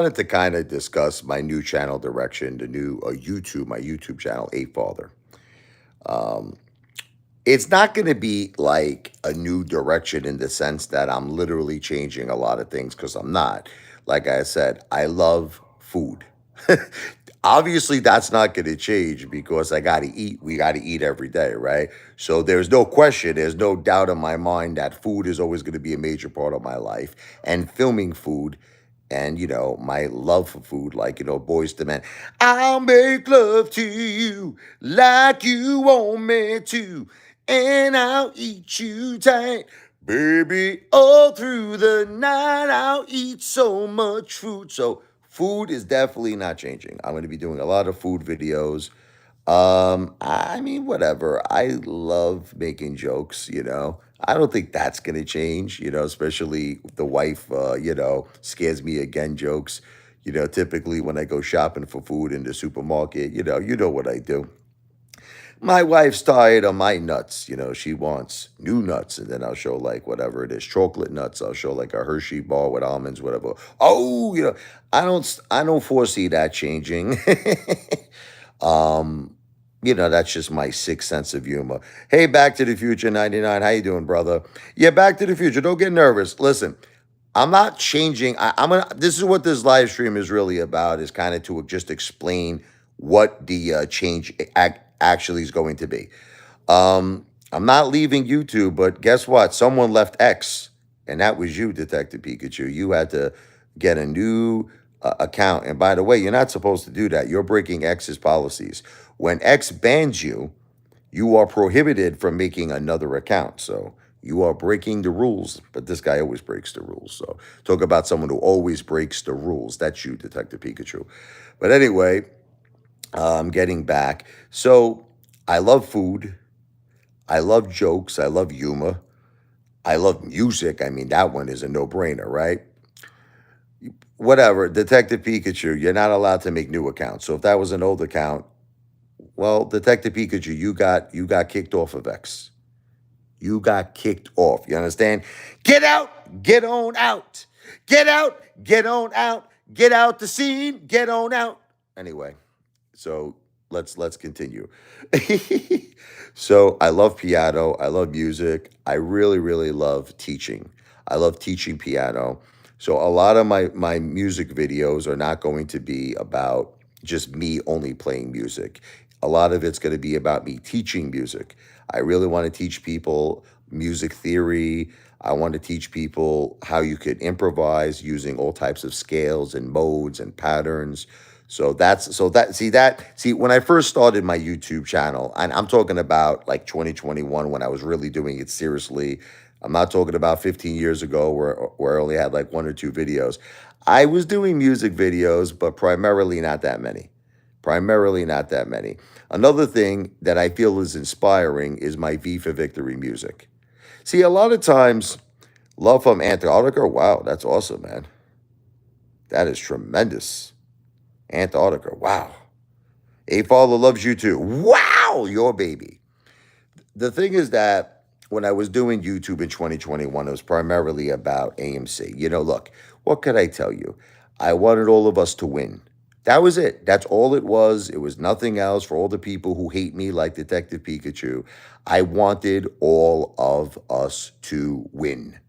wanted to kind of discuss my new channel direction, the new my YouTube channel, Apefather. Um, it's not going to be like a new direction in the sense that I'm literally changing a lot of things because I'm not. Like I said, I love food. Obviously, that's not going to change because I got to eat. We got to eat every day, right? So there's no question, there's no doubt in my mind that food is always going to be a major part of my life. And filming food and my love for food, like boys to men. I'll make love to you like you want me to, and I'll eat you tight, baby, all through the night. I'll eat so much food. So food is definitely not changing. I'm going to be doing a lot of food videos. I mean, whatever. I love making jokes. I don't think that's gonna change, especially the wife, scares me again jokes. Typically when I go shopping for food in the supermarket, you know what I do. My wife's tired of my nuts. She wants new nuts, and then I'll show like whatever it is, chocolate nuts. I'll show like a Hershey bar with almonds, whatever. Oh, I don't foresee that changing. um, that's just my sixth sense of humor. Hey, Back to the Future 99. How you doing, brother? Yeah, Back to the Future. Don't get nervous. Listen, I'm not changing. I'm gonna. This is what this live stream is really about. Is kind of to just explain what the change actually is going to be. I'm not leaving YouTube, but guess what? Someone left X, and that was you, Detective Pikachu. You had to get a new account. And by the way, you're not supposed to do that. You're breaking X's policies. When X bans you, you are prohibited from making another account. So you are breaking the rules, but this guy always breaks the rules. So talk about someone who always breaks the rules. That's you, Detective Pikachu. But anyway, getting back. So I love food. I love jokes. I love humor. I love music. I mean, that one is a no brainer, right? Whatever, Detective Pikachu, you're not allowed to make new accounts. So if that was an old account, well, Detective Pikachu, you got kicked off of X. You got kicked off. You understand? Get out, get on out. Get out, get on out. Get out the scene, get on out. Anyway, so let's continue. So I love piano. I love music. I really, really love teaching. I love teaching piano. So a lot of my music videos are not going to be about just me only playing music. A lot of it's going to be about me teaching music. I really want to teach people music theory. I want to teach people how you could improvise using all types of scales and modes and patterns. So when I first started my YouTube channel, and I'm talking about like 2021 when I was really doing it seriously. I'm not talking about 15 years ago where I only had like one or two videos. I was doing music videos, but primarily not that many. Primarily not that many. Another thing that I feel is inspiring is my V for Victory music. See, a lot of times, love from Antarctica. Wow, that's awesome, man. That is tremendous. Antarctica. Wow. A father loves you too. Wow, your baby. The thing is that when I was doing YouTube in 2021, it was primarily about AMC. Look, what could I tell you? I wanted all of us to win. That was it. That's all it was. It was nothing else for all the people who hate me like Detective Pikachu. I wanted all of us to win.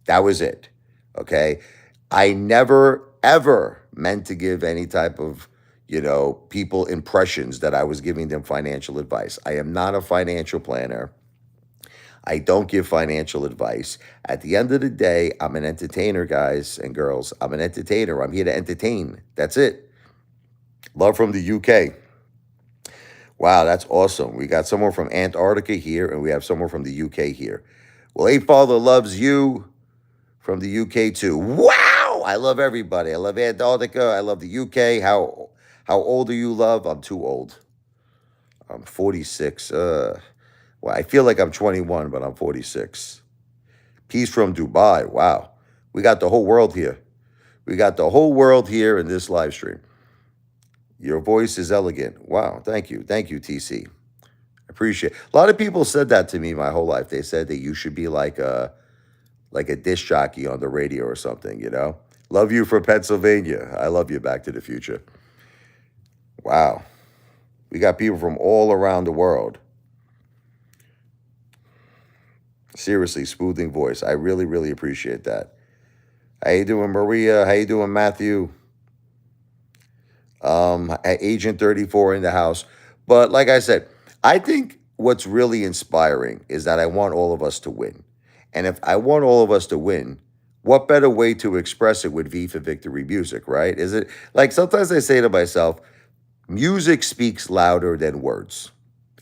That was it. Okay. I never, ever meant to give any type of, people impressions that I was giving them financial advice. I am not a financial planner. I don't give financial advice. At the end of the day, I'm an entertainer, guys and girls. I'm an entertainer. I'm here to entertain. That's it. Love from the UK. Wow, that's awesome. We got someone from Antarctica here, and we have someone from the UK here. Well, A Father loves you from the UK too. Wow, I love everybody. I love Antarctica. I love the UK. How old are you, love? I'm too old. I'm 46. Well, I feel like I'm 21, but I'm 46. Peace from Dubai. Wow, we got the whole world here. We got the whole world here in this live stream. Your voice is elegant. Wow, thank you, TC. Appreciate. A lot of people said that to me my whole life. They said that you should be like a disc jockey on the radio or something. Love you from Pennsylvania. I love you, Back to the Future. Wow. We got people from all around the world. Seriously, smoothing voice. I really, really appreciate that. How you doing, Maria? How you doing, Matthew? Agent 34 in the house. But like I said, I think what's really inspiring is that I want all of us to win. And if I want all of us to win, what better way to express it with V for Victory music, right? Is it like sometimes I say to myself, music speaks louder than words,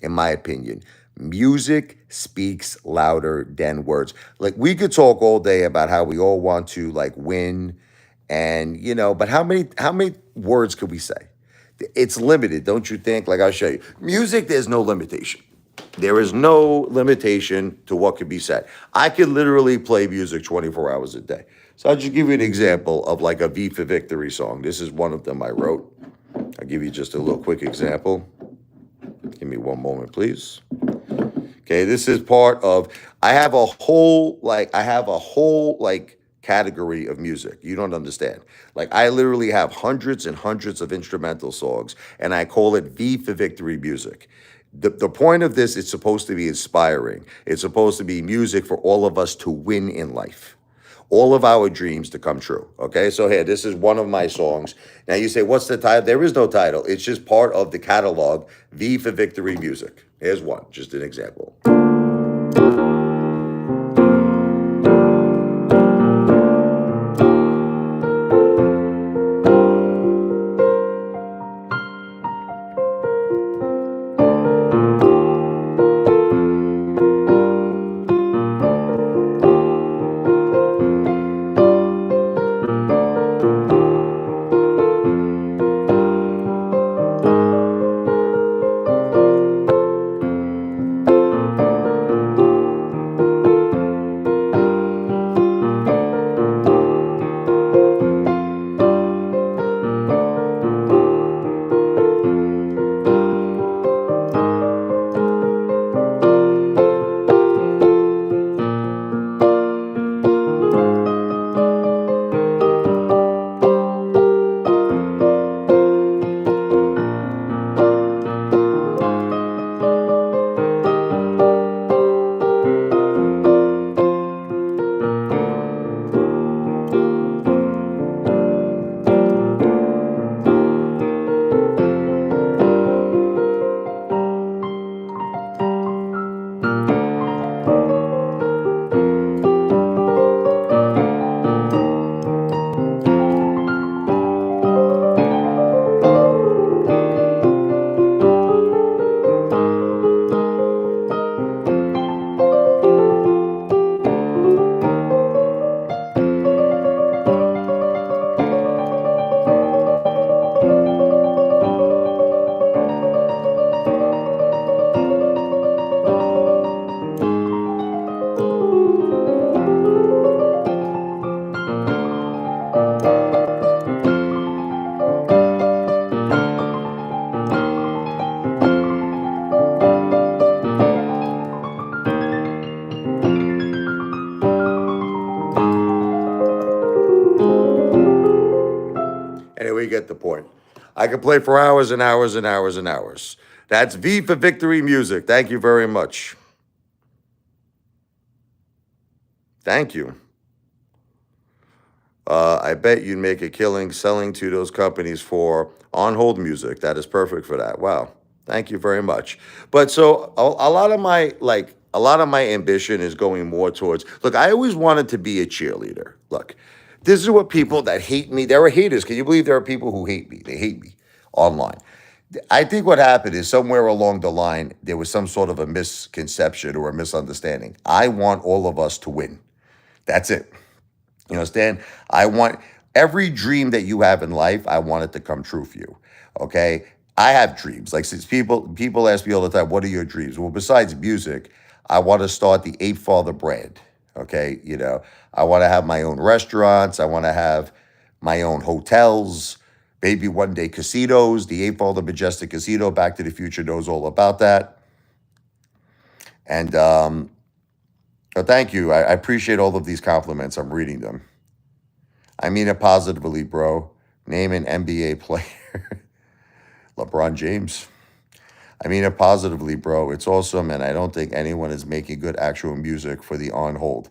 in my opinion. Music speaks louder than words. Like we could talk all day about how we all want to like win and but how many words could we say? It's limited, don't you think? Like I'll show you. Music, there's no limitation. There is no limitation to what could be said. I could literally play music 24 hours a day. So I'll just give you an example of like a V for Victory song. This is one of them I wrote. I'll give you just a little quick example. Give me one moment, please. Okay, this is part of I have a whole category of music. You don't understand. Like I literally have hundreds and hundreds of instrumental songs and I call it V for Victory music. The point of this is supposed to be inspiring. It's supposed to be music for all of us to win in life. All of our dreams to come true. Okay, so here, this is one of my songs. Now you say, what's the title? There is no title. It's just part of the catalog, V for Victory music. Here's one, just an example. Anyway, you get the point. I could play for hours and hours and hours and hours. That's V for Victory music. Thank you very much. Thank you. I bet you'd make a killing selling to those companies for on hold music. That is perfect for that. Wow. Thank you very much. But so a lot of my ambition is going more towards look, I always wanted to be a cheerleader. Look, this is what people that hate me, there are haters. Can you believe there are people who hate me? They hate me online. I think what happened is somewhere along the line, there was some sort of a misconception or a misunderstanding. I want all of us to win. That's it. You understand? I want every dream that you have in life, I want it to come true for you. Okay? I have dreams. Like since people ask me all the time, what are your dreams? Well, besides music, I want to start the Apefather brand. Okay, I want to have my own restaurants. I want to have my own hotels. Maybe one day casinos. The Apefather Majestic Casino, Back to the Future knows all about that. And thank you. I appreciate all of these compliments. I'm reading them. I mean it positively, bro. Name an NBA player. LeBron James. I mean it positively, bro. It's awesome, and I don't think anyone is making good actual music for the on hold.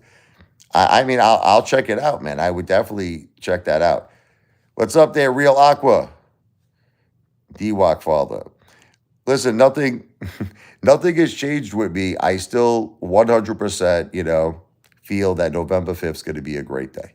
I mean, I'll check it out, man. I would definitely check that out. What's up there, Real Aqua? D-Walk Father. Listen, nothing nothing has changed with me. I still 100%, feel that November 5th is going to be a great day.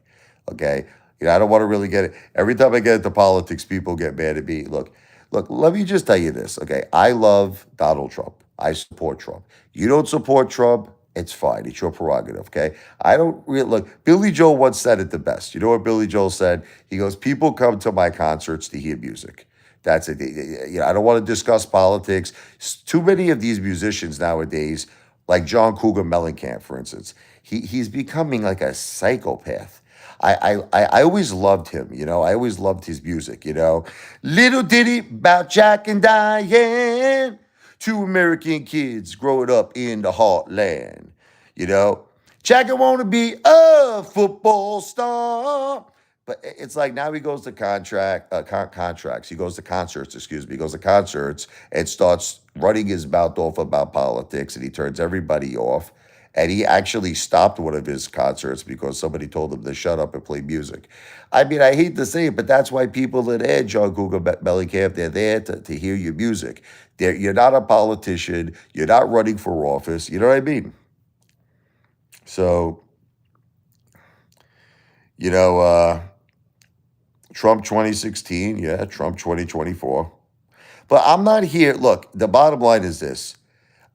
Okay? I don't want to really get it. Every time I get into politics, people get mad at me. Look, let me just tell you this, okay? I love Donald Trump. I support Trump. You don't support Trump, it's fine. It's your prerogative, okay? I don't really look. Billy Joel once said it the best. You know what Billy Joel said? He goes, "People come to my concerts to hear music." That's it. I don't want to discuss politics. Too many of these musicians nowadays, like John Cougar Mellencamp, for instance, he's becoming like a psychopath. I always loved him, I always loved his music. Little ditty about Jack and Diane, two American kids growing up in the heartland. You know, Jack, I want to be a football star. But it's like now he goes to contracts. He goes to concerts, excuse me. He goes to concerts and starts running his mouth off about politics, and he turns everybody off. And he actually stopped one of his concerts because somebody told him to shut up and play music. I mean, I hate to say it, but that's why people are there, John Cougar Mellencamp. They're there to hear your music. You're not a politician. You're not running for office. You know what I mean? So, you know, Trump 2016, yeah, Trump 2024. But I'm not here. Look, the bottom line is this.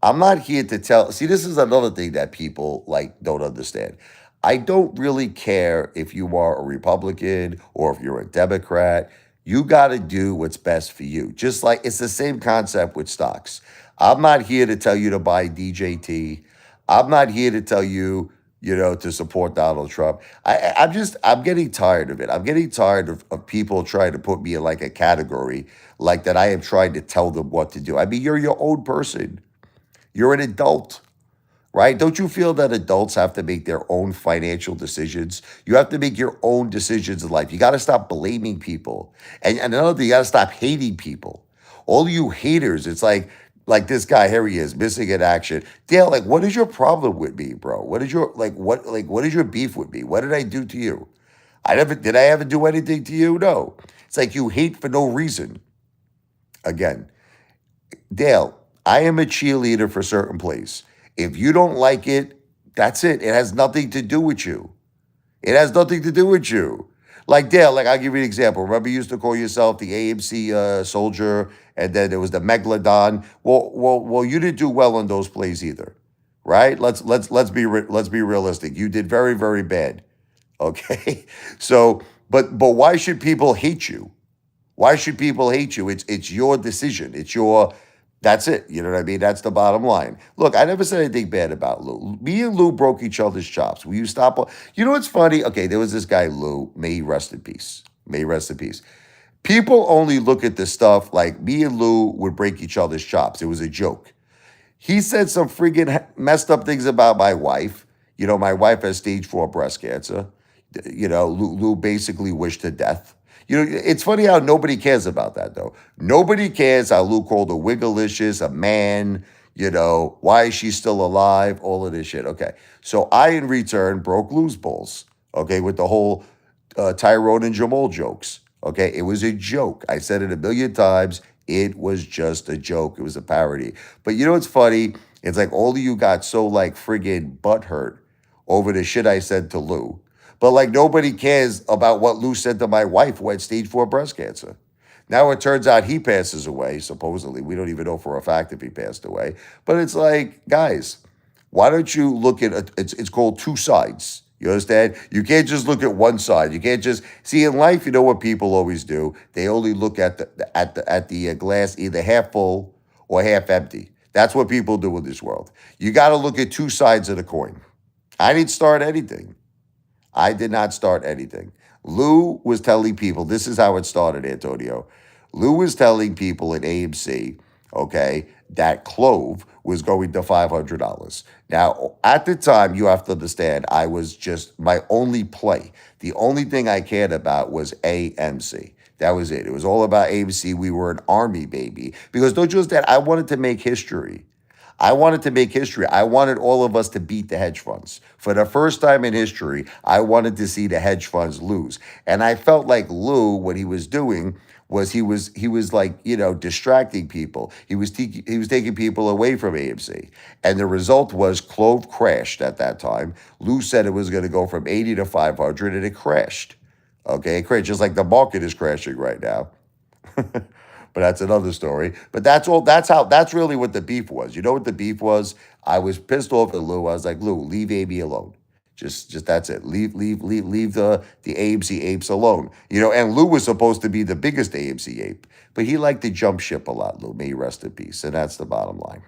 I'm not here to tell. See, this is another thing that people like don't understand. I don't really care if you are a Republican or if you're a Democrat. You got to do what's best for you. Just like it's the same concept with stocks. I'm not here to tell you to buy DJT. I'm not here to tell you, to support Donald Trump. I'm getting tired of it. I'm getting tired of people trying to put me in like a category like that I am trying to tell them what to do. I mean, you're your own person. You're an adult, right? Don't you feel that adults have to make their own financial decisions? You have to make your own decisions in life. You got to stop blaming people. And another thing, you got to stop hating people. All you haters, it's like this guy, here he is, missing in action. Dale, like, what is your problem with me, bro? What is your what is your beef with me? What did I do to you? Did I ever do anything to you? No. It's like you hate for no reason. Again, Dale, I am a cheerleader for certain plays. If you don't like it, that's it. It has nothing to do with you. It has nothing to do with you. Like Dale, like I'll give you an example. Remember, you used to call yourself the AMC soldier, and then there was the Megalodon. Well, you didn't do well on those plays either, right? Let's be realistic. You did very, very bad. Okay, so but why should people hate you? Why should people hate you? It's your decision. It's your that's it. You know what I mean? That's the bottom line. Look, I never said anything bad about Lou. Me and Lou broke each other's chops. Will you stop? You know what's funny? Okay, there was this guy, Lou. May he rest in peace. May he rest in peace. People only look at this stuff like me and Lou would break each other's chops. It was a joke. He said some friggin' messed up things about my wife. My wife has stage 4 breast cancer. Lou basically wished her death. It's funny how nobody cares about that, though. Nobody cares how Lou called her Wiggalicious, a man, why is she still alive, all of this shit. Okay. So I, in return, broke Lou's balls, okay, with the whole Tyrone and Jamal jokes. Okay. It was a joke. I said it a million times. It was just a joke. It was a parody. But you know what's funny? It's like all of you got so like friggin' butthurt over the shit I said to Lou. But like nobody cares about what Lou said to my wife who had stage 4 breast cancer. Now it turns out he passes away, supposedly. We don't even know for a fact if he passed away. But it's like, guys, why don't you look at it's called two sides. You understand? You can't just look at one side. You can't just see in life. You know what people always do? They only look at the glass either half full or half empty. That's what people do in this world. You got to look at two sides of the coin. I didn't start anything. I did not start anything. Lou was telling people, this is how it started, Antonio. Lou was telling people at AMC okay, that clove was going to $500. Now, at the time, you have to understand, I was just my only play. The only thing I cared about was AMC. That was it. It was all about AMC. We were an army baby because don't you understand? I wanted to make history. I wanted to make history. I wanted all of us to beat the hedge funds. For the first time in history, I wanted to see the hedge funds lose. And I felt like Lou, what he was doing was he was like, distracting people. He was taking people away from AMC. And the result was Clove crashed at that time. Lou said it was going to go from 80 to 500 and it crashed. Okay, it crashed just like the market is crashing right now. But that's another story. But that's all. That's really what the beef was. You know what the beef was? I was pissed off at Lou. I was like, Lou, leave AB alone. Just that's it. Leave the AMC apes alone. And Lou was supposed to be the biggest AMC ape, but he liked to jump ship a lot. Lou, may he rest in peace. And that's the bottom line.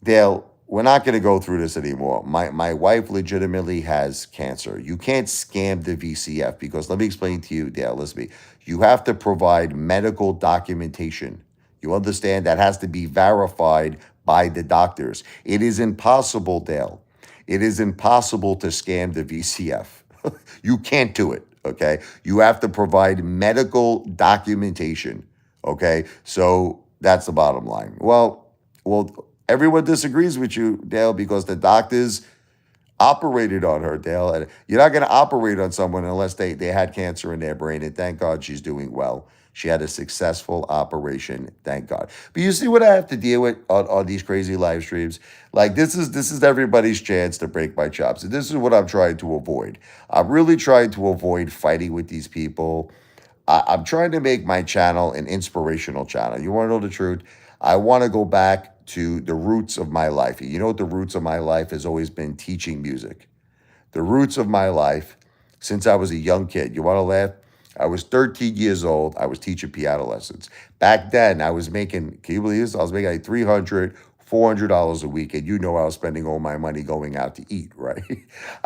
Dale, we're not going to go through this anymore. My wife legitimately has cancer. You can't scam the VCF because let me explain to you, Dale, listen to me. You have to provide medical documentation. You understand that has to be verified by the doctors. It is impossible, Dale. It is impossible to scam the VCF. You can't do it, okay? You have to provide medical documentation, okay? So that's the bottom line. Well, everyone disagrees with you, Dale, because the doctors operated on her, Dale. And you're not going to operate on someone unless they had cancer in their brain. And thank God she's doing well. She had a successful operation, thank God. But you see what I have to deal with on these crazy live streams? Like this is everybody's chance to break my chops. And this is what I'm trying to avoid. I'm really trying to avoid fighting with these people. I'm trying to make my channel an inspirational channel. You want to know the truth? I want to go back to the roots of my life. You know what the roots of my life has always been? Teaching music. The roots of my life since I was a young kid. You want to laugh? I was 13 years old. I was teaching piano lessons. Back then, I was making, can you believe this? I was making like $300, $400 a week. And I was spending all my money going out to eat, right?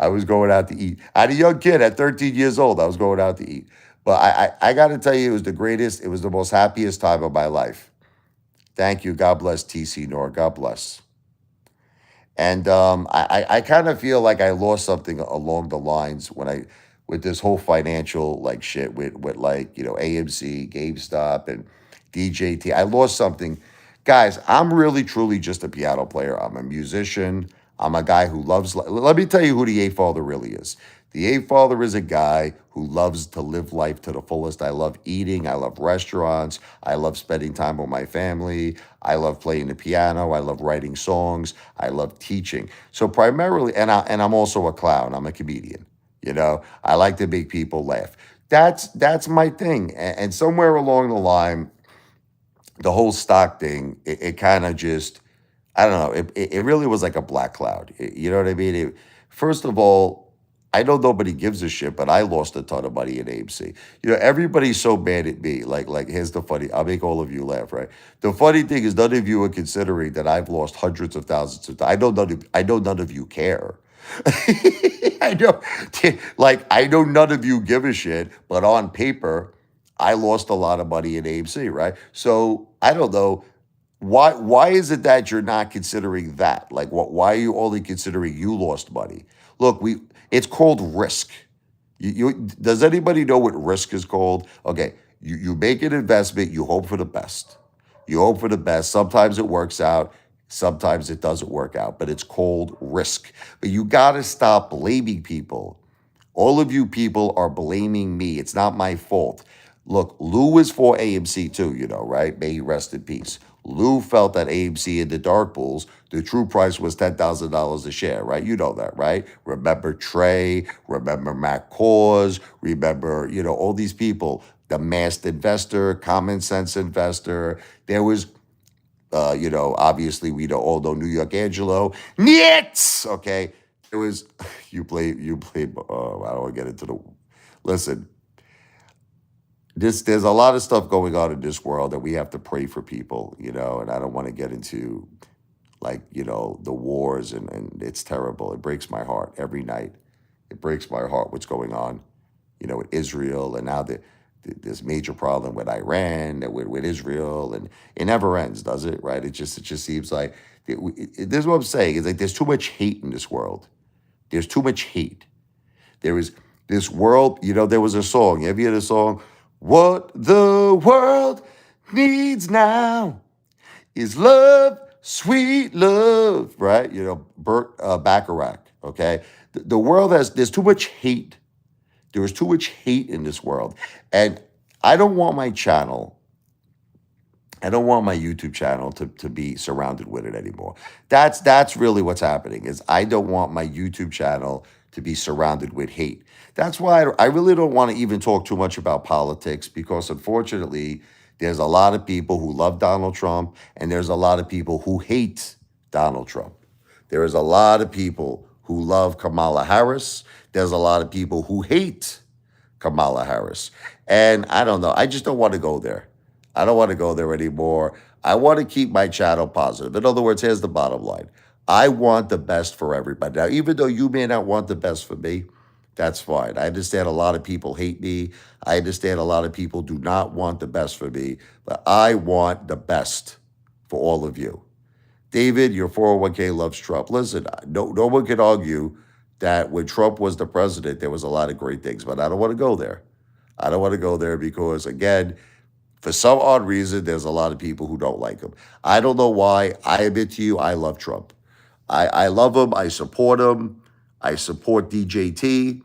I was going out to eat. I had a young kid at 13 years old. I was going out to eat. But I got to tell you, it was the greatest, it was the most happiest time of my life. Thank you. God bless TC Nor. God bless. And I kind of feel like I lost something along the lines with this whole financial like shit with like, AMC, GameStop, and DJT. I lost something. Guys, I'm really truly just a piano player. I'm a musician. I'm a guy who loves, let me tell you who the Apefather really is. The Apefather is a guy who loves to live life to the fullest. I love eating. I love restaurants. I love spending time with my family. I love playing the piano. I love writing songs. I love teaching. So primarily, and I'm also a clown. I'm a comedian. I like to make people laugh. That's my thing. And somewhere along the line, the whole stock thing, it kind of just, I don't know, it really was like a black cloud. You know what I mean? First of all, I know nobody gives a shit, but I lost a ton of money in AMC. Everybody's so mad at me. Like here's the funny, I'll make all of you laugh, right? The funny thing is none of you are considering that I've lost hundreds of thousands of dollars. I know none of you care. I know, I know none of you give a shit, but on paper, I lost a lot of money in AMC, right? So I don't know why is it that you're not considering that? Like what? Why are you only considering you lost money? Look, it's called risk. Does anybody know what risk is called? Okay, you make an investment, you hope for the best. You hope for the best. Sometimes it works out, sometimes it doesn't work out, but it's called risk. But you got to stop blaming people. All of you people are blaming me. It's not my fault. Look, Lou is for AMC too, right? May he rest in peace. Lou felt that AMC in the dark pools, the true price was $10,000 a share, right? You know that, right? Remember Trey, remember Matt Cause, remember, all these people, the masked investor, common sense investor. There was obviously we all know New York Angelo. Nits! Okay. It was, you play, I don't want to get into the, listen, there's a lot of stuff going on in this world that we have to pray for people, and I don't want to get into like, the wars and it's terrible. It breaks my heart every night. It breaks my heart what's going on, with Israel and now this major problem with Iran, with Israel, and it never ends, does it? Right? It just seems like this is what I'm saying. It's like there's too much hate in this world. There's too much hate. There is this world. There was a song. Have you heard the song? What the world needs now is love, sweet love, right? Burt Bacharach. Okay, the world there's too much hate. There is too much hate in this world, and I don't want my channel. I don't want my YouTube channel to be surrounded with it anymore. That's really what's happening. Is I don't want my YouTube channel to be surrounded with hate. That's why I really don't want to even talk too much about politics, because unfortunately, there's a lot of people who love Donald Trump and there's a lot of people who hate Donald Trump. There is a lot of people who love Kamala Harris. There's a lot of people who hate Kamala Harris. And I don't know. I just don't want to go there. I don't want to go there anymore. I want to keep my channel positive. In other words, here's the bottom line. I want the best for everybody. Now, even though you may not want the best for me, that's fine. I understand a lot of people hate me. I understand a lot of people do not want the best for me, but I want the best for all of you. David, your 401k loves Trump. Listen, no one can argue that when Trump was the president, there was a lot of great things, but I don't want to go there. I don't want to go there because, again, for some odd reason, there's a lot of people who don't like him. I don't know why. I admit to you, I love Trump. I love him. I support him. I support DJT.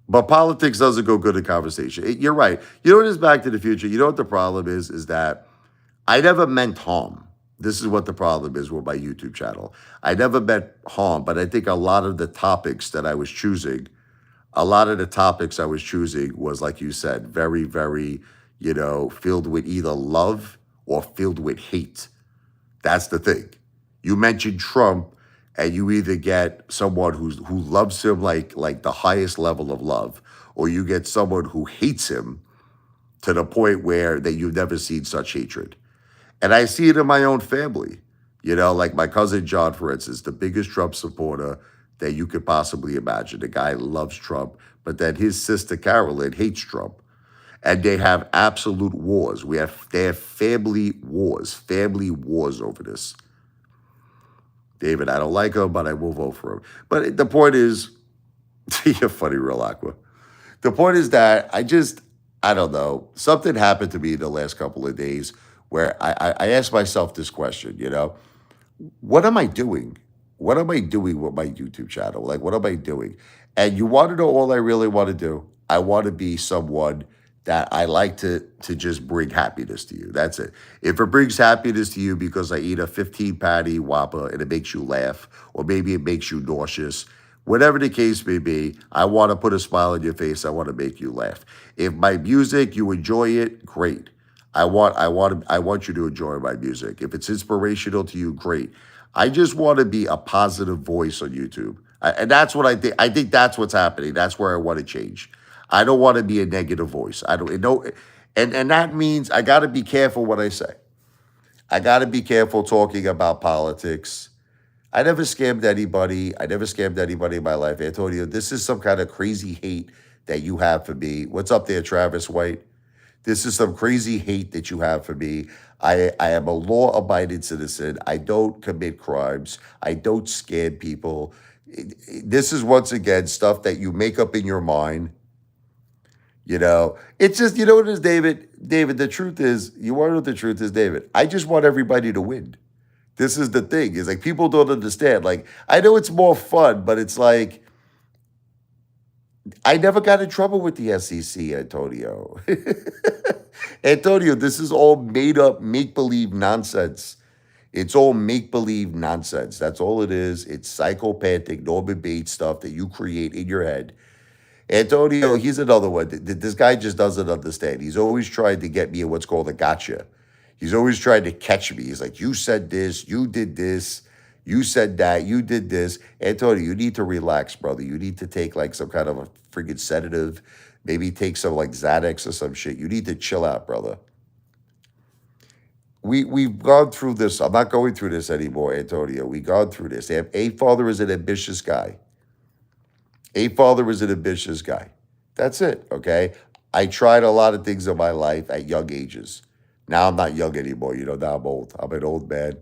But politics doesn't go good in conversation. You're right. You know what is Back to the Future? You know what the problem is that I never meant harm. This is what the problem is with my YouTube channel. I never meant harm, but I think a lot of the topics that I was choosing, was, like you said, very, very, filled with either love or filled with hate. That's the thing. You mentioned Trump, and you either get someone who loves him like the highest level of love, or you get someone who hates him to the point where that you've never seen such hatred. And I see it in my own family. Like my cousin John, for instance, the biggest Trump supporter that you could possibly imagine. The guy loves Trump, but then his sister Carolyn hates Trump. And they have absolute wars. They have family wars over this. David, I don't like him, but I will vote for him. But the point is, you're funny, real Aqua. The point is that I don't know. Something happened to me the last couple of days where I asked myself this question, what am I doing? What am I doing with my YouTube channel? Like, what am I doing? And you want to know all I really want to do? I want to be someone that I like to just bring happiness to you. That's it. If it brings happiness to you because I eat a 15-patty Whopper and it makes you laugh, or maybe it makes you nauseous, whatever the case may be, I want to put a smile on your face. I want to make you laugh. If my music, you enjoy it, great. I want you to enjoy my music. If it's inspirational to you, great. I just want to be a positive voice on YouTube. And that's what I think. I think that's what's happening. That's where I want to change. I don't want to be a negative voice. I don't know. And that means I got to be careful what I say. I got to be careful talking about politics. I never scammed anybody. I never scammed anybody in my life. Antonio, this is some kind of crazy hate that you have for me. What's up there, Travis White? This is some crazy hate that you have for me. I am a law-abiding citizen. I don't commit crimes. I don't scam people. This is, once again, stuff that you make up in your mind. It's just, you know what it is, David? David, the truth is, you want to know what the truth is, David? I just want everybody to win. This is the thing. It's like people don't understand. Like, I know it's more fun, but it's like, I never got in trouble with the SEC, Antonio. Antonio, this is all made up, make-believe nonsense. It's all make-believe nonsense. That's all it is. It's psychopathic, Norman Bates stuff that you create in your head. Antonio, he's another one. This guy just doesn't understand. He's always trying to get me in what's called a gotcha. He's always trying to catch me. He's like, you said this, you did this, you said that, you did this. Antonio, you need to relax, brother. You need to take like some kind of a freaking sedative. Maybe take some like Xanax or some shit. You need to chill out, brother. We've gone through this. I'm not going through this anymore, Antonio. We've gone through this. Apefather is an ambitious guy. Apefather is an ambitious guy. That's it, okay? I tried a lot of things in my life at young ages. Now I'm not young anymore. Now I'm old. I'm an old man.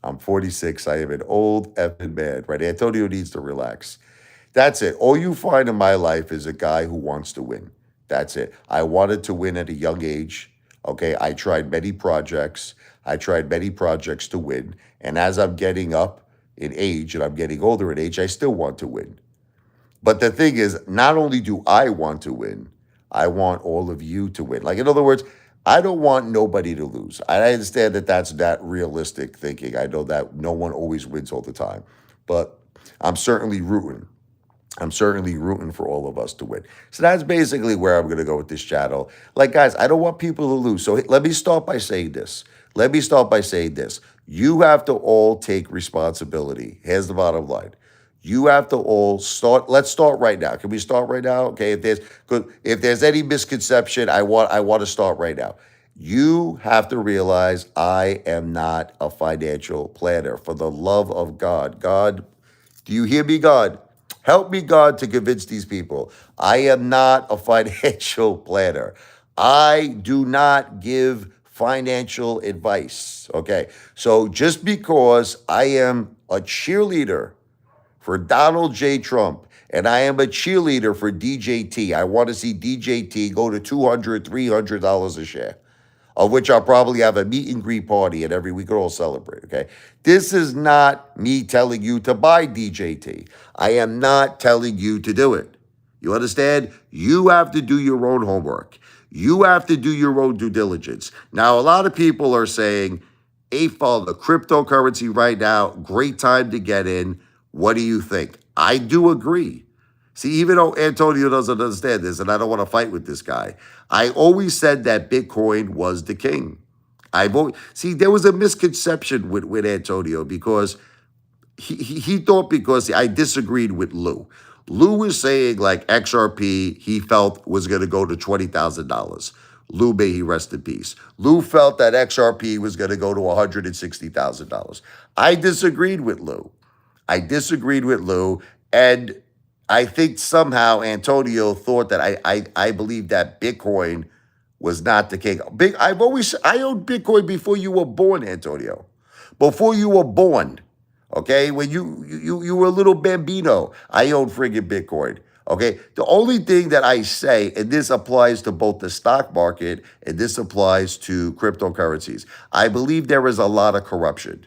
I'm 46. I am an old effing man, right? Antonio needs to relax. That's it. All you find in my life is a guy who wants to win. That's it. I wanted to win at a young age. Okay. I tried many projects. I tried many projects to win. And as I'm getting up in age and I'm getting older in age, I still want to win. But the thing is, not only do I want to win, I want all of you to win. Like, in other words, I don't want nobody to lose. I understand that that's not realistic thinking. I know that no one always wins all the time, but I'm certainly rooting. I'm certainly rooting for all of us to win. So that's basically where I'm going to go with this channel. Like, guys, I don't want people to lose. So let me start by saying this. Let me start by saying this. You have to all take responsibility. Here's the bottom line. You have to all start. Let's start right now. Can we start right now? Okay. If there's any misconception, I want to start right now. You have to realize I am not a financial planner. For the love of God, God, do you hear me, God? Help me, God, to convince these people. I am not a financial planner. I do not give financial advice. Okay. So just because I am a cheerleader for Donald J. Trump and I am a cheerleader for DJT, I want to see DJT go to $200, $300 a share, of which I'll probably have a meet and greet party and every we could all celebrate, okay? This is not me telling you to buy DJT. I am not telling you to do it. You understand? You have to do your own homework. You have to do your own due diligence. Now, a lot of people are saying, Apefather, cryptocurrency right now, great time to get in. What do you think? I do agree. See, even though Antonio doesn't understand this, and I don't want to fight with this guy, I always said that Bitcoin was the king. See, there was a misconception with Antonio because he thought because I disagreed with Lou. Lou was saying like XRP he felt was going to go to $20,000. Lou, may he rest in peace. Lou felt that XRP was going to go to $160,000. I disagreed with Lou. And I think somehow Antonio thought that I believe that Bitcoin was not the king. I owned Bitcoin before you were born, Antonio. Before you were born. Okay, when you were a little bambino, I owned friggin' Bitcoin. Okay, the only thing that I say, and this applies to both the stock market and this applies to cryptocurrencies, I believe there is a lot of corruption.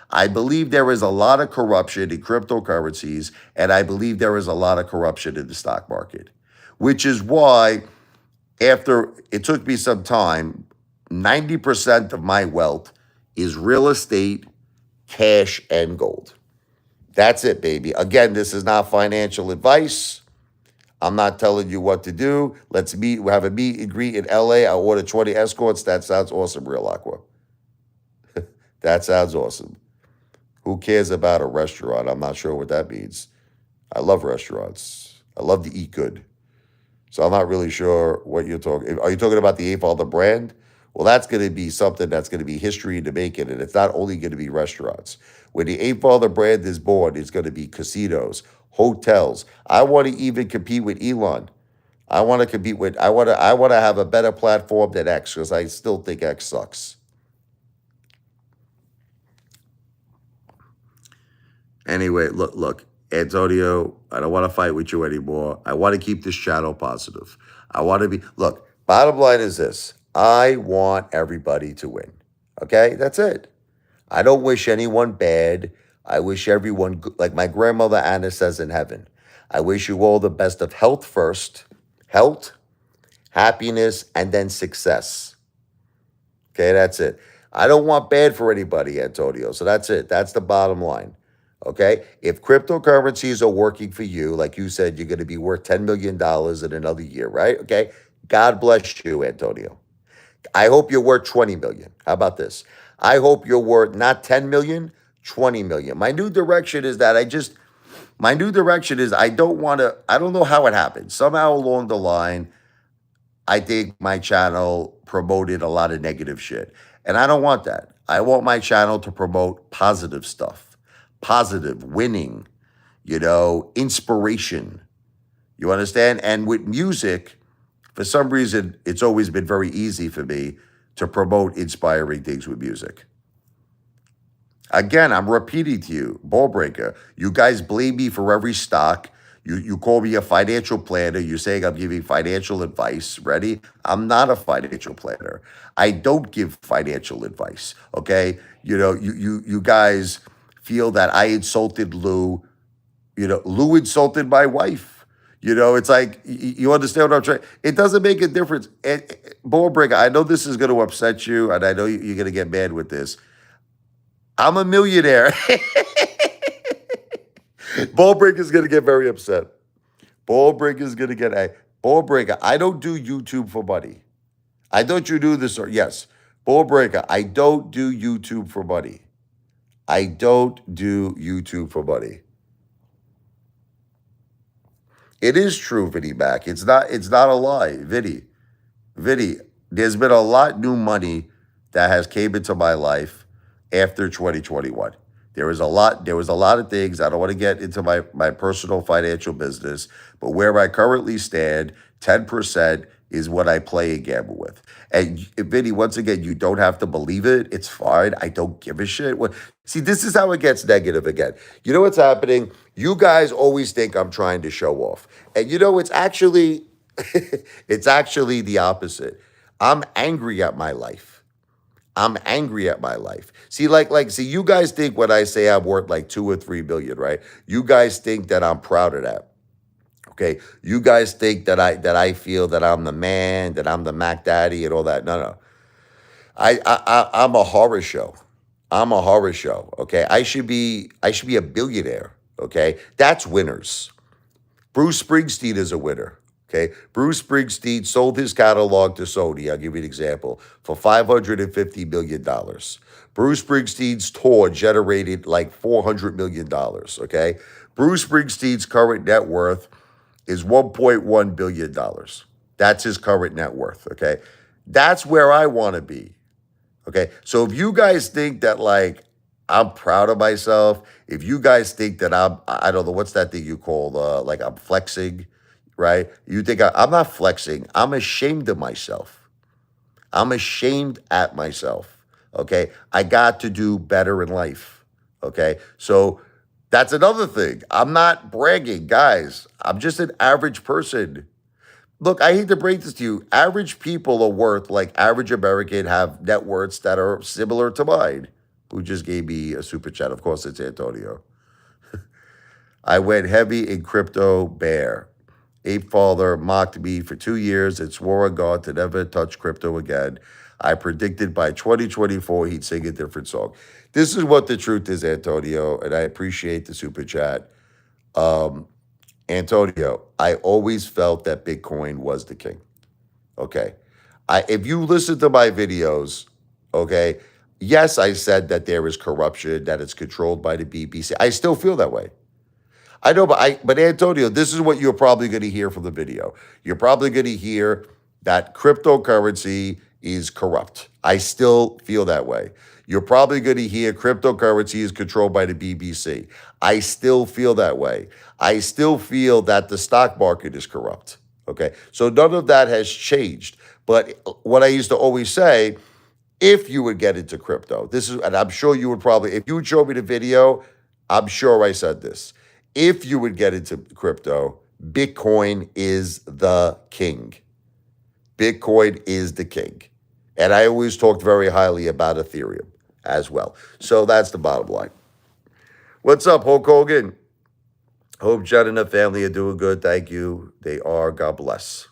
I believe there is a lot of corruption in cryptocurrencies, and I believe there is a lot of corruption in the stock market, which is why, after it took me some time, 90% of my wealth is real estate, cash, and gold. That's it, baby. Again, this is not financial advice. I'm not telling you what to do. Let's meet. We have a meet and greet in LA. I order 20 escorts. That sounds awesome, Real Aqua. That sounds awesome. Who cares about a restaurant? I'm not sure what that means. I love restaurants. I love to eat good. So I'm not really sure what you're talking. Are you talking about the Apefather brand? Well, that's going to be something that's going to be history to make it. And it's not only going to be restaurants. When the Apefather brand is born, it's going to be casinos, hotels. I want to even compete with Elon. I want to compete with, I want to have a better platform than X because I still think X sucks. Anyway, look, Antonio, I don't want to fight with you anymore. I want to keep this channel positive. I want to be, look, bottom line is this. I want everybody to win. Okay? That's it. I don't wish anyone bad. I wish everyone good. Like my grandmother Anna says in heaven, I wish you all the best of health first, health, happiness, and then success. Okay, that's it. I don't want bad for anybody, Antonio. So that's it. That's the bottom line. Okay. If cryptocurrencies are working for you, like you said, you're going to be worth $10 million in another year, right? Okay. God bless you, Antonio. I hope you're worth 20 million. How about this? I hope you're worth not 10 million, 20 million. My new direction is I don't want to, I don't know how it happened. Somehow along the line, I think my channel promoted a lot of negative shit. And I don't want that. I want my channel to promote positive stuff, positive, winning, inspiration. You understand? And with music, For some reason, it's always been very easy for me to promote inspiring things with music. Again, I'm repeating to you, ball breaker. You guys blame me for every stock. You call me a financial planner. You're saying I'm giving financial advice. Ready? I'm not a financial planner. I don't give financial advice. Okay. You guys feel that I insulted Lou. Lou insulted my wife. It's like you understand what I'm trying. It doesn't make a difference. Ball breaker. I know this is going to upset you, and I know you're going to get mad with this. I'm a millionaire. Ballbreaker is gonna get very upset. Ballbreaker is gonna get a Ballbreaker. I don't do YouTube for money. I don't you do this or yes. Ballbreaker. I don't do YouTube for money. I don't do YouTube for money. It is true, Vinny Mac. It's not a lie, Vinny. Vinny, there's been a lot new money that has came into my life after 2021. There was a lot of things. I don't want to get into my personal financial business, but where I currently stand, 10% is what I play and gamble with. And Vinny, once again, you don't have to believe it. It's fine. I don't give a shit. See, this is how it gets negative again. You know what's happening? You guys always think I'm trying to show off. And it's actually it's actually the opposite. I'm angry at my life. I'm angry at my life. See, you guys think when I say I'm worth like 2 or 3 billion, right? You guys think that I'm proud of that. Okay. You guys think that I feel that I'm the man, that I'm the Mac Daddy and all that. No, no. I'm a horror show. I'm a horror show. Okay. I should be a billionaire. Okay. That's winners. Bruce Springsteen is a winner. Okay. Bruce Springsteen sold his catalog to Sony. I'll give you an example for $550 million. Bruce Springsteen's tour generated like $400 million. Okay. Bruce Springsteen's current net worth is $1.1 billion. That's his current net worth. Okay. That's where I want to be. Okay. So if you guys think that like I'm proud of myself, if you guys think that I don't know, what's that thing you call, like I'm flexing, right? You think I'm not flexing. I'm ashamed of myself. I'm ashamed at myself. Okay. I got to do better in life. Okay. So that's another thing. I'm not bragging, guys. I'm just an average person. Look, I hate to break this to you. Average people are worth like average American have net worths that are similar to mine. Who just gave me a super chat? Of course, it's Antonio. I went heavy in crypto bear. Apefather mocked me for 2 years and swore on God to never touch crypto again. I predicted by 2024 he'd sing a different song. This is what the truth is, Antonio, and I appreciate the super chat. Um, Antonio, I always felt that Bitcoin was the king. Okay. If you listen to my videos, okay, yes, I said that there is corruption, that it's controlled by the BBC. I still feel that way. I know, but Antonio, this is what you're probably going to hear from the video. You're probably going to hear that cryptocurrency is corrupt. I still feel that way. You're probably going to hear cryptocurrency is controlled by the BBC. I still feel that way. I still feel that the stock market is corrupt. Okay. So none of that has changed. But what I used to always say, if you would get into crypto, and I'm sure you would probably, if you would show me the video, I'm sure I said this. If you would get into crypto, Bitcoin is the king. Bitcoin is the king. And I always talked very highly about Ethereum as well. So that's the bottom line. What's up, Hulk Hogan? Hope Jen and the family are doing good. Thank you. They are. God bless.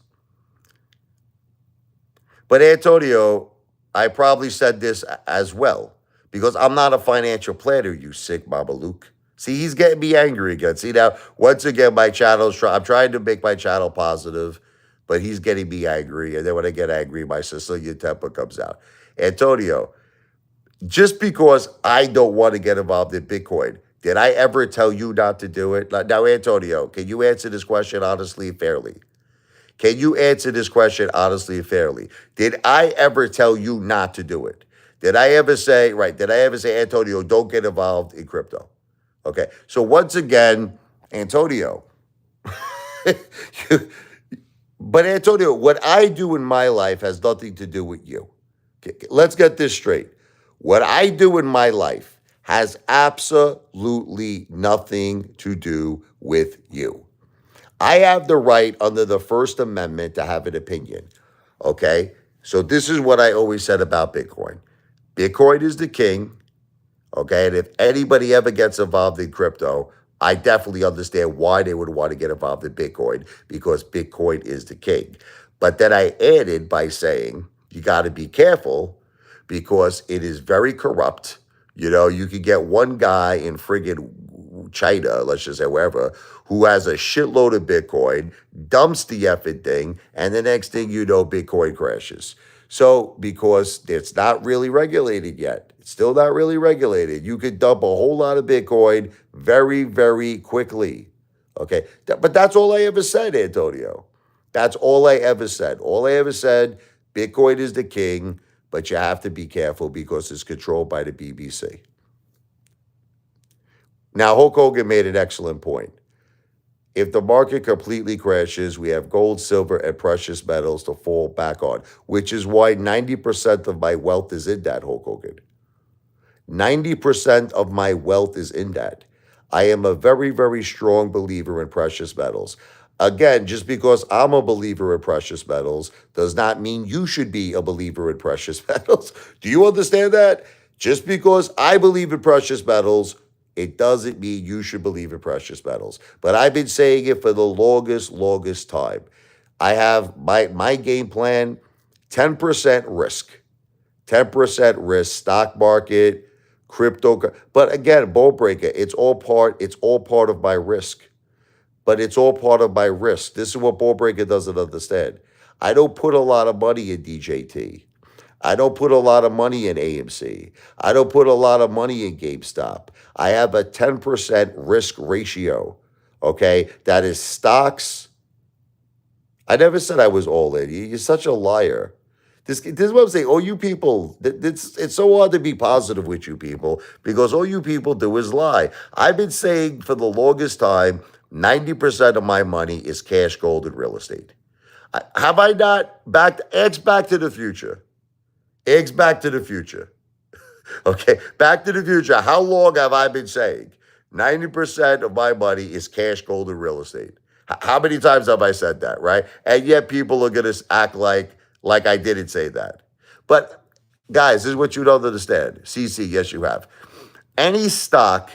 But Antonio, I probably said this as well because I'm not a financial planner, you sick Mama Luke. See, he's getting me angry again. See, now, once again, I'm trying to make my channel positive, but he's getting me angry. And then when I get angry, my Sicilian temper comes out. Antonio, just because I don't want to get involved in Bitcoin, did I ever tell you not to do it? Now, Antonio, can you answer this question honestly and fairly? Can you answer this question honestly and fairly? Did I ever tell you not to do it? Did I ever say, Antonio, don't get involved in crypto? Okay. So once again, Antonio, But Antonio, what I do in my life has nothing to do with you. Let's get this straight. What I do in my life has absolutely nothing to do with you. I have the right under the First Amendment to have an opinion. Okay? So this is what I always said about Bitcoin. Bitcoin is the king. Okay. And if anybody ever gets involved in crypto, I definitely understand why they would want to get involved in Bitcoin because Bitcoin is the king. But then I added by saying you got to be careful because it is very corrupt. You know, you could get one guy in friggin' China, let's just say wherever, who has a shitload of Bitcoin, dumps the effing thing, and the next thing you know, Bitcoin crashes. So, because it's not really regulated yet, it's still not really regulated, you could dump a whole lot of Bitcoin very, very quickly. Okay. But that's all I ever said, Antonio. That's all I ever said. All I ever said, Bitcoin is the king, but you have to be careful because it's controlled by the BBC. Now, Hulk Hogan made an excellent point. If the market completely crashes, we have gold, silver, and precious metals to fall back on, which is why 90% of my wealth is in that, Hulk Hogan. 90% of my wealth is in that. I am a very, very strong believer in precious metals. Again, just because I'm a believer in precious metals does not mean you should be a believer in precious metals. Do you understand that? Just because I believe in precious metals, it doesn't mean you should believe in precious metals. But I've been saying it for the longest time. I have my game plan, 10% risk. 10% risk, stock market, crypto. But again, bull breaker, it's all part of my risk. But it's all part of my risk. This is what bull breaker doesn't understand. I don't put a lot of money in DJT. I don't put a lot of money in AMC. I don't put a lot of money in GameStop. I have a 10% risk ratio. Okay. That is stocks. I never said I was all in. You're such a liar. This is what I'm saying. All you people, it's so hard to be positive with you people because all you people do is lie. I've been saying for the longest time, 90% of my money is cash, gold, and real estate. Have I not eggs back to the future? Eggs back to the future. Okay, back to the future. How long have I been saying 90% of my money is cash, gold, and real estate? How many times have I said that, right? And yet people are going to act like I didn't say that. But guys, this is what you don't understand. CC, yes, you have. Any stock,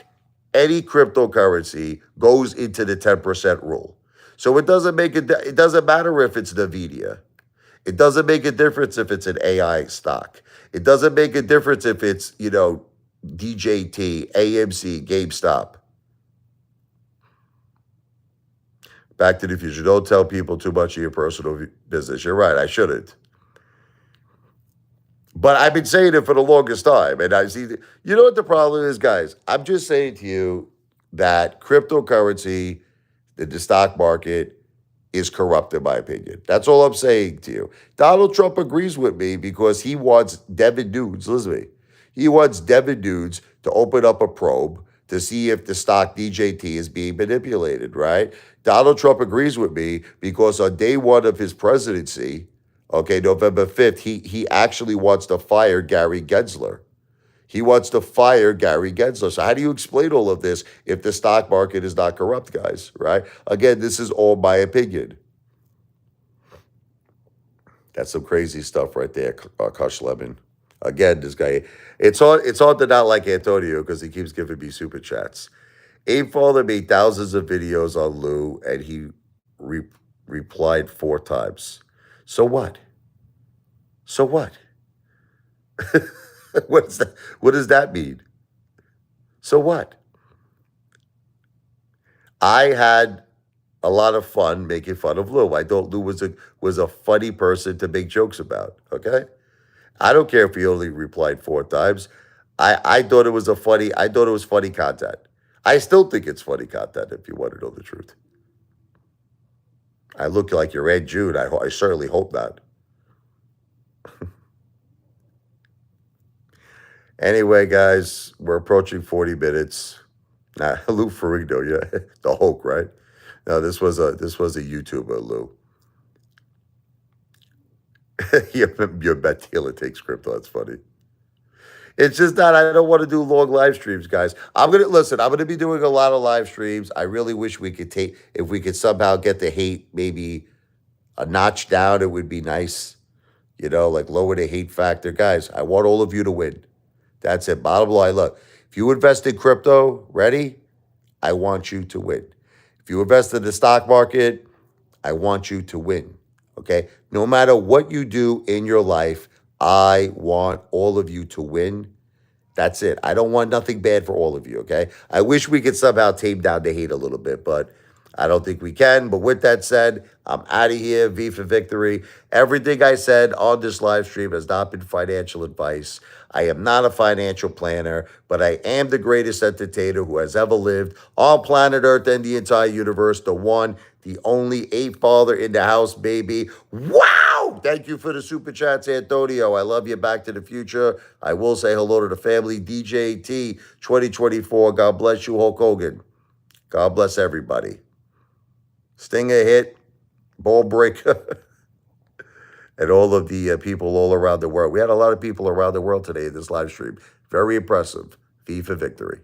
any cryptocurrency goes into the 10% rule. So it doesn't matter if it's Nvidia. It doesn't make a difference if it's an AI stock. It doesn't make a difference if it's, DJT, AMC, GameStop. Back to the future. Don't tell people too much of your personal business. You're right. I shouldn't. But I've been saying it for the longest time. And I see, you know what the problem is, guys? I'm just saying to you that cryptocurrency, the stock market, is corrupt, in my opinion. That's all I'm saying to you. Donald Trump agrees with me because he wants Devin Nunes, listen to me. He wants Devin Nunes to open up a probe to see if the stock DJT is being manipulated, right? Donald Trump agrees with me because on day one of his presidency, okay, November 5th, he actually wants to fire Gary Gensler. He wants to fire Gary Gensler. So how do you explain all of this if the stock market is not corrupt, guys, right? Again, this is all my opinion. That's some crazy stuff right there, Kush Lemon. Again, this guy, it's hard to not like Antonio because he keeps giving me super chats. Apefather made thousands of videos on Lou and he re- replied 4 times. So what? So what? What does that mean? So what? I had a lot of fun making fun of Lou. I thought Lou was a funny person to make jokes about. Okay, I don't care if he only replied 4 times. I thought it was funny content. I still think it's funny content. If you want to know the truth, I look like your Aunt June. I certainly hope not. Anyway, guys, we're approaching 40 minutes. Lou Ferrigno, yeah, the Hulk, right? No, this was a YouTuber, Lou. Your bet dealer takes crypto. That's funny. It's just that I don't want to do long live streams, guys. I'm gonna be doing a lot of live streams. I really wish we could take if we could somehow get the hate maybe a notch down, it would be nice. Like lower the hate factor. Guys, I want all of you to win. That's it. Bottom line, look, if you invest in crypto, ready? I want you to win. If you invest in the stock market, I want you to win. Okay? No matter what you do in your life, I want all of you to win. That's it. I don't want nothing bad for all of you, okay? I wish we could somehow tame down the hate a little bit, but I don't think we can. But with that said, I'm out of here. V for victory. Everything I said on this live stream has not been financial advice. I am not a financial planner, but I am the greatest entertainer who has ever lived on planet Earth and the entire universe. The one, the only Apefather in the house, baby. Wow! Thank you for the super chats, Antonio. I love you. Back to the future. I will say hello to the family. DJ T 2024. God bless you, Hulk Hogan. God bless everybody. Stinger hit, ball breaker, and all of the people all around the world. We had a lot of people around the world today in this live stream. Very impressive. V for victory.